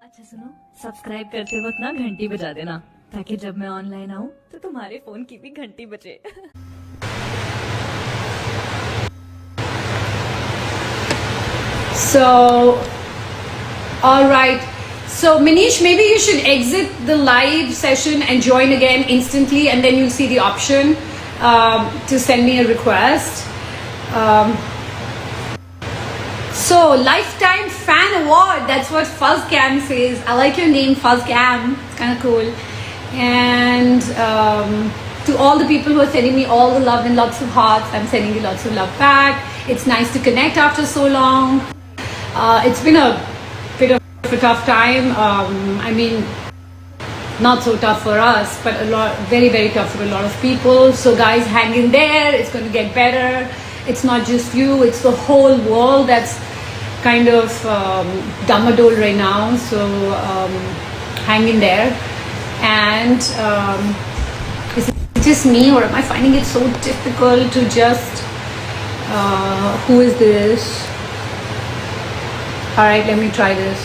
अच्छा सुनो, सब्सक्राइब करते वक्त ना घंटी बजा देना ताकि जब मैं ऑनलाइन आऊँ तो तुम्हारे फोन की भी घंटी बजे. So, all right. So, Manish, maybe you should exit the live session and join again instantly, and then you'll see the option to send me a request. So, Lifetime Fan Award. That's what Fuzzcam says. I like your name, Fuzzcam. It's kind of cool. And to all the people who are sending me all the love and lots of hearts, I'm sending you lots of love back. It's nice to connect after so long. It's been a bit of a tough time. I mean, not so tough for us, but very, very tough for a lot of people. So guys, hang in there. It's going to get better. It's not just you, it's the whole world that's kind of damadole right now. So hang in there. And is it just me, or am I finding it so difficult to just who is this? All right, let me try this.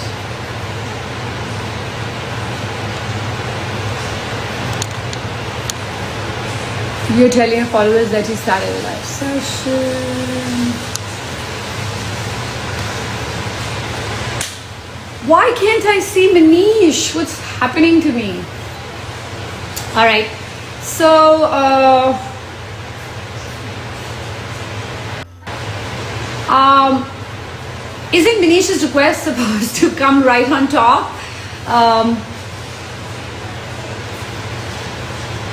You're telling your followers that you started a live session. Why can't I see Manish? What's happening to me? All right, so isn't Manish's request supposed to come right on top?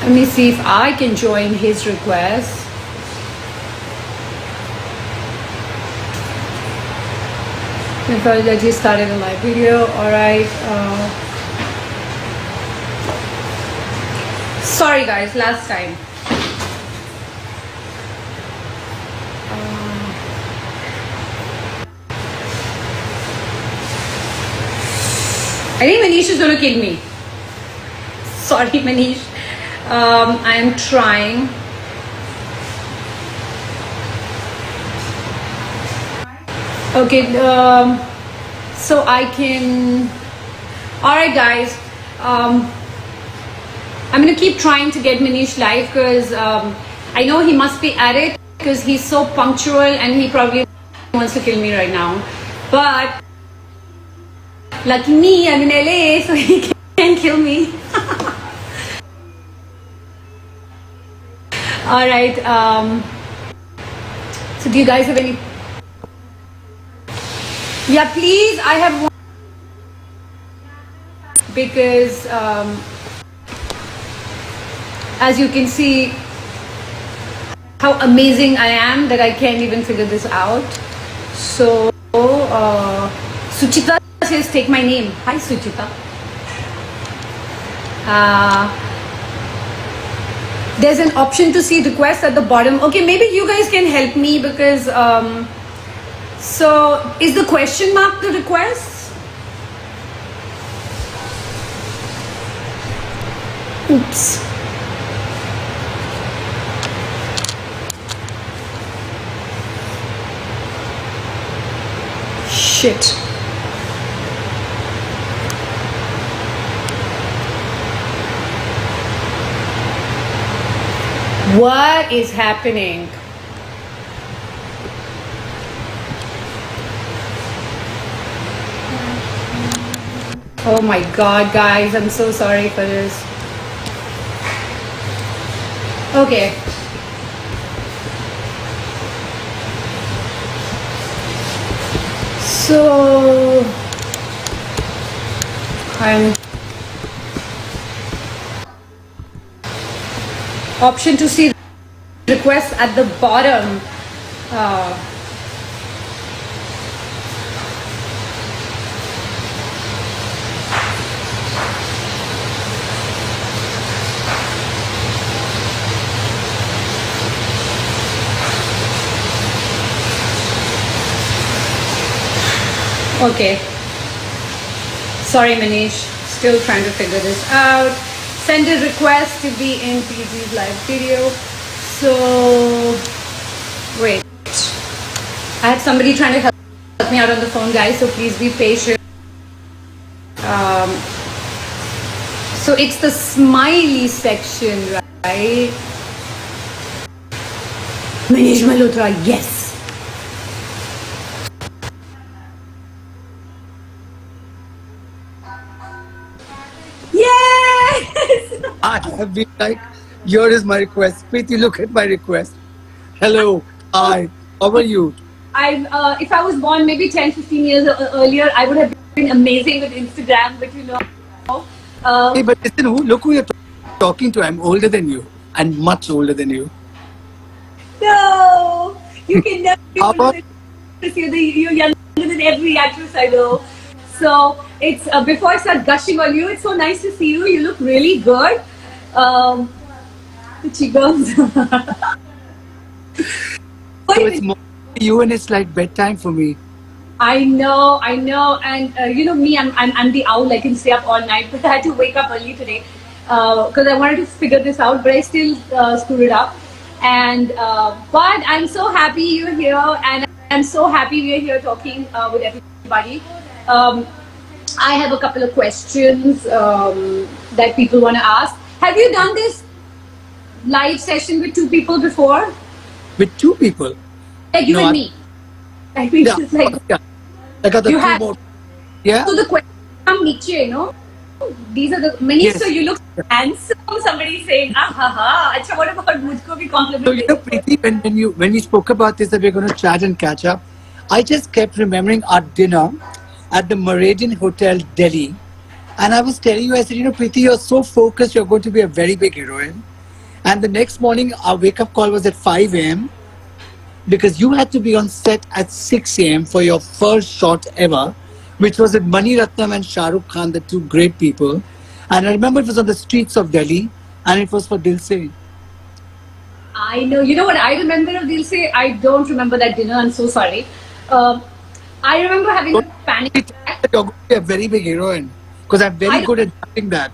Let me see if I can join his request. I thought that you started a live video. Alright. Sorry guys, last time. I think Manish is going to kill me. Sorry Manish. I am trying. Okay, so I can. Alright, guys. I'm gonna keep trying to get Manish live because I know he must be at it because he's so punctual and he probably wants to kill me right now. But lucky me, I'm in LA, so he can't kill me. All right. So do you guys have any? Yeah, please. I have one because as you can see how amazing I am that I can't even figure this out. So Suchita says take my name. Hi Suchita. There's an option to see requests at the bottom. Okay, maybe you guys can help me because so is the question mark the request? Oops. Shit. What is happening? Oh my god, guys, I'm so sorry for this. Okay. So I'm option to see requests at the bottom. Okay. Sorry Manish, still trying to figure this out. Send a request to be in PG's live video. So, wait. I had somebody trying to help me out on the phone, guys, so please be patient. Um, so it's the smiley section, right? Manish Malhotra, yes. Yes! I have been like, here is my request. Preity, look at my request. Hello, hi, how are you? If I was born maybe 10, 15 years earlier, I would have been amazing with Instagram, but you know. Hey, Um, but listen, look who you're talking to. I'm older than you and much older than you. no, you can never be How older about than actress. You're younger than every actress I know. So it's before I start gushing on you, it's so nice to see you. You look really good. The cheekbones. so it's more you and it's like bedtime for me. I know, and you know me, I'm the owl. I can stay up all night, but I had to wake up early today because I wanted to figure this out, but I still screwed it up. And but I'm so happy you're here, and I'm so happy we're here talking with everybody. I have a couple of questions that people want to ask. Have you done this live session with two people before? With two people. Like you No, and me? I mean, Yeah, just like yeah. I got the you two have. more. Yeah? So the question from Nietzsche, you know, these are the Manish. Yes. So you look handsome. Somebody saying, ah ha ha. Acha, what about mujhko bhi compliment? So you know, Preity, when we spoke about this that we're going to chat and catch up, I just kept remembering our dinner at the Meridian Hotel, Delhi, and I was telling you, I said, you know, Preity, you're so focused, you're going to be a very big heroine. And the next morning, our wake-up call was at 5 a.m. because you had to be on set at 6 a.m. for your first shot ever, which was with Mani Ratnam and Shah Rukh Khan, the two great people. And I remember it was on the streets of Delhi, and it was for Dil Se. I know. You know what I remember of Dil Se? I don't remember that dinner. I'm so sorry. I remember having a panic attack. You're going to be a very big heroine because I'm very good at doing that.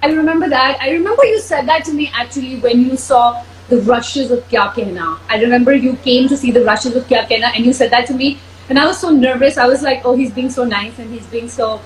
I remember that. I remember you said that to me actually when you saw the rushes of Kya Kehna. I remember you came to see the rushes of Kya Kehna and you said that to me. And I was so nervous. I was like, oh, he's being so nice and he's being so...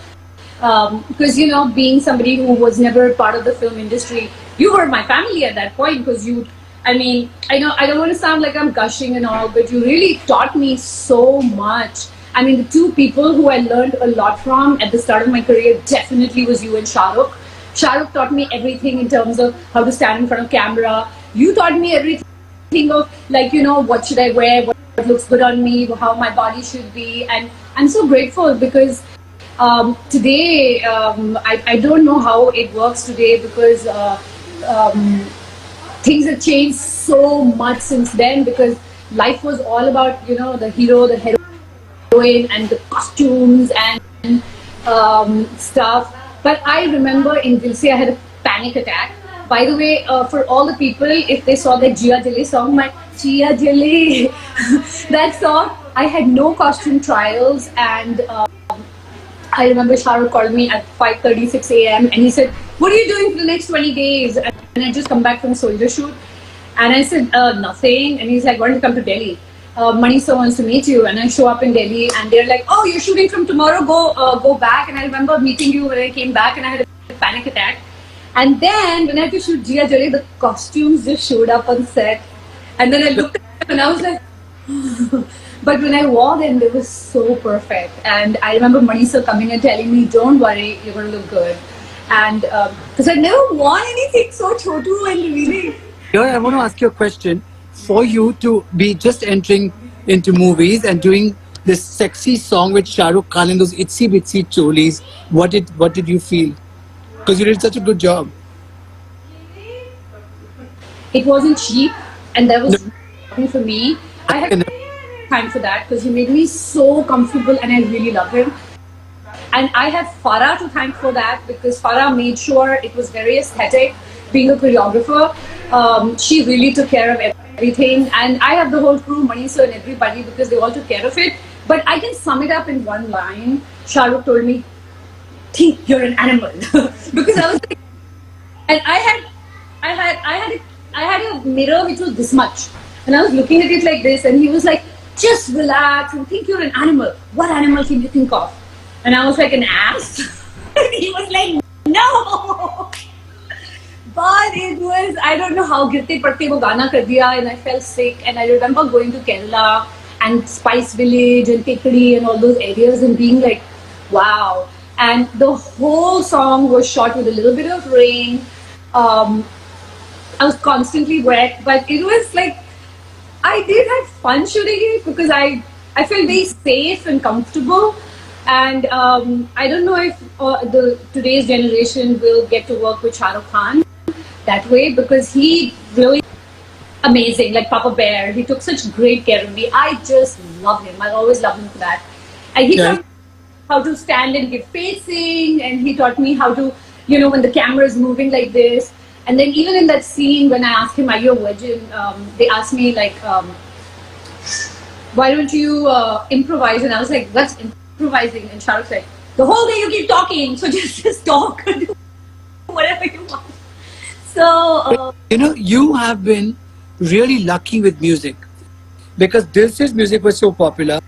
Because, you know, being somebody who was never part of the film industry, you were my family at that point because you... I mean, I know I don't want to sound like I'm gushing and all, but you really taught me so much. I mean, the two people who I learned a lot from at the start of my career definitely was you and Shah Rukh. Shah Rukh taught me everything in terms of how to stand in front of camera. You taught me everything of like, you know, what should I wear, what looks good on me, how my body should be. And I'm so grateful because today, I don't know how it works today because things have changed so much since then because life was all about, you know, the hero, the heroine and the costumes and stuff. But I remember in Dil Se I had a panic attack. By the way, for all the people, if they saw that Jia Jale song, my Jia Jale, that song, I had no costume trials and I remember Shah Rukh called me at 5:36 a.m. and he said, what are you doing for the next 20 days? And I just come back from a soldier shoot. And I said, nothing. And he's like, why don't you come to Delhi? Mani sir wants to meet you. And I show up in Delhi and they're like, oh, you're shooting from tomorrow, go back. And I remember meeting you when I came back and I had a panic attack. And then when I had to shoot Jia Jale, the costumes just showed up on set. And then I looked at them and I was like, but when I wore them, they were so perfect. And I remember Mani sir coming and telling me, don't worry, you're going to look good. And because I never worn anything so chotu and really. Here, I want to ask you a question. For you to be just entering into movies and doing this sexy song with Shah Rukh Khan and those itsy bitsy cholis, what did you feel? Because you did such a good job. It wasn't cheap, and that was important for me. I had time for that because he made me so comfortable, and I really love him. And I have Farah to thank for that because Farah made sure it was very aesthetic. Being a choreographer, she really took care of everything. And I have the whole crew, Mani sir and everybody, because they all took care of it. But I can sum it up in one line. Shah Rukh told me, think you're an animal. Because I was like, and I had a mirror which was this much. And I was looking at it like this and he was like, just relax and think you're an animal. What animal can you think of? And I was like, an ass? He was like, no. But it was, I don't know how Girte Parte wo Gana kar diya, and I felt sick. And I remember going to Kerala and Spice Village and Tekadi and all those areas and being like, wow. And the whole song was shot with a little bit of rain. I was constantly wet, but it was like, I did have fun shooting it because I felt very safe and comfortable. And I don't know if the today's generation will get to work with Shah Rukh Khan that way, because he really amazing, like Papa Bear. He took such great care of me. I just love him. I always love him for that. And he taught me how to stand and give facing, and he taught me how to, you know, when the camera is moving like this. And then even in that scene, when I asked him, "Are you a virgin?" They asked me like, "Why don't you improvise?" And I was like, "What's improvising?" And Shah Rukh said, "The whole day you keep talking, so just talk, do whatever you want." So you know, you have been really lucky with music, because Dilse's music was so popular,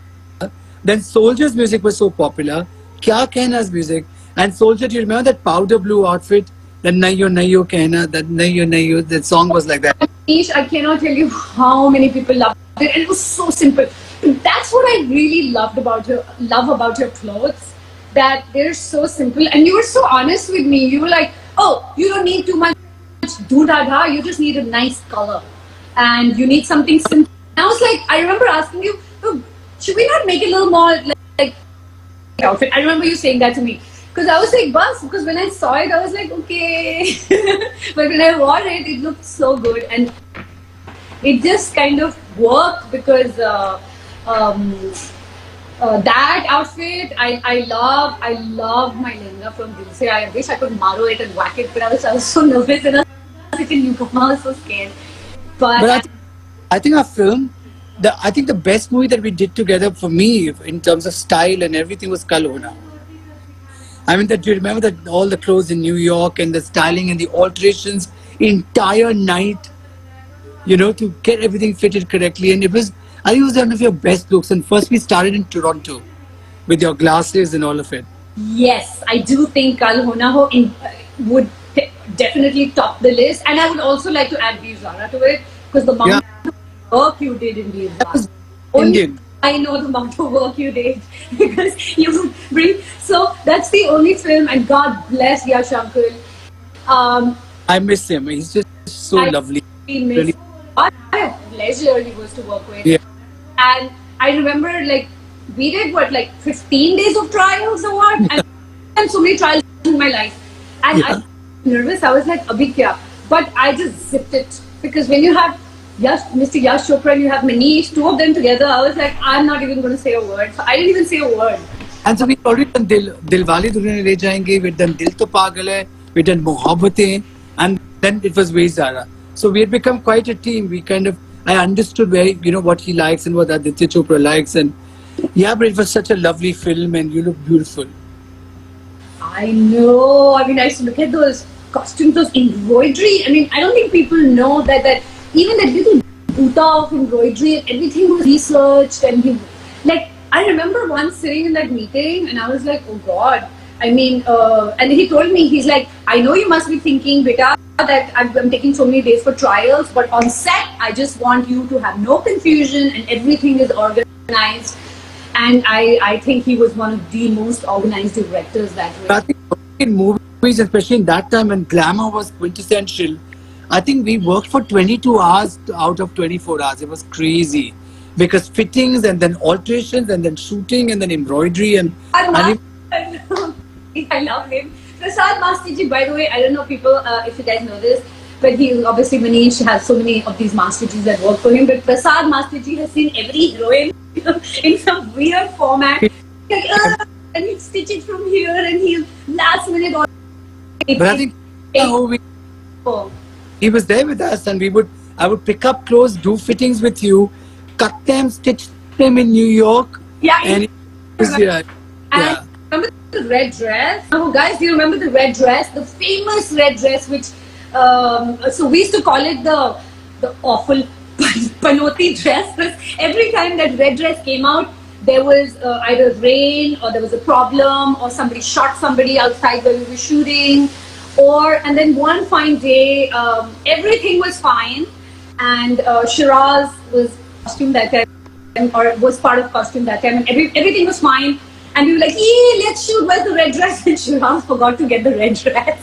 then Soldier's music was so popular, Kya Kehna's music, and Soldier, do you remember that powder blue outfit? That Nayo Nayo Kehna, that Nayo Nayo, that song was like that. Manish, I cannot tell you how many people loved it, and it was so simple. That's what I really love about your clothes, that they're so simple, and you were so honest with me. You were like, "Oh, you don't need too much doo-da-da, you just need a nice color, and you need something simple." And I was like, I remember asking you, "Oh, should we not make it a little more like outfit?" I remember you saying that to me. Because I was like, bus, because when I saw it, I was like, okay. But when I wore it, it looked so good. And it just kind of worked, because that outfit, I love my lehenga from Dilse. I wish I could maro it and whack it, but I was so nervous, and I was like a newcomer, I was so scared. But I think our film, I think the best movie that we did together for me in terms of style and everything was Kal Ho Na. I mean, that, do you remember that all the clothes in New York and the styling and the alterations entire night, you know, to get everything fitted correctly. And it was, I think it was one of your best looks. And first we started in Toronto with your glasses and all of it. Yes, I do think Kal Ho Na Ho would definitely top the list. And I would also like to add Veer-Zaara to it, because the amount of work you did in Veer-Zaara. Indian. I know the amount of work you did, because you bring. So that's the only film, and God bless Yash uncle. I miss him. He's just so lovely. Really. What a pleasure he was to work with. Yeah. And I remember, like, we did what, like 15 days of trials or what? And I've done so many trials in my life. And I was nervous. I was like, Abhi kya? But I just zipped it, because when you have Mr. Yash Chopra and you have Manish, two of them together, I was like, I'm not even going to say a word. So I didn't even say a word. And so we've already done Dilwale Dulhaniya Le Jayenge, we've done Dil To Pagal Hai, we've done Mohabbatein, and then it was Veer-Zaara. So we had become quite a team. We kind of, I understood where, you know, what he likes and what Aditya Chopra likes. And yeah, but it was such a lovely film, and you look beautiful. I know. I mean, I used to look at those costumes, those embroidery. I mean, I don't think people know that even that little buta of embroidery and everything was researched. And I remember once sitting in that meeting, and I was like, oh God. I mean, and he told me, he's like, I know you must be thinking, beta, that I'm taking so many days for trials, but on set, I just want you to have no confusion and everything is organized. And I think he was one of the most organized directors that way. I think in movies, especially in that time when glamour was quintessential, I think we worked for 22 hours out of 24 hours. It was crazy. Because fittings and then alterations and then shooting and then embroidery and I love him. Prasad Master Ji, by the way, I don't know people if you guys know this, but he obviously, Manish has so many of these Master Jis that work for him, but Prasad Master Ji has seen every heroine in some weird format. Like, and he'll stitch it from here and he'll last minute on. But I think he was there with us, and I would pick up clothes, do fittings with you, cut them, stitch them in New York. Yeah. And it was, and remember the red dress? Oh, guys, do you remember the red dress? The famous red dress, which so we used to call it the awful panoti dress. Because every time that red dress came out, there was either rain or there was a problem or somebody shot somebody outside where we were shooting, and then one fine day everything was fine and Shiraz was costume that time or was part of costume that time and everything was fine and we were like, let's shoot, where's the red dress? And Shiraz forgot to get the red dress.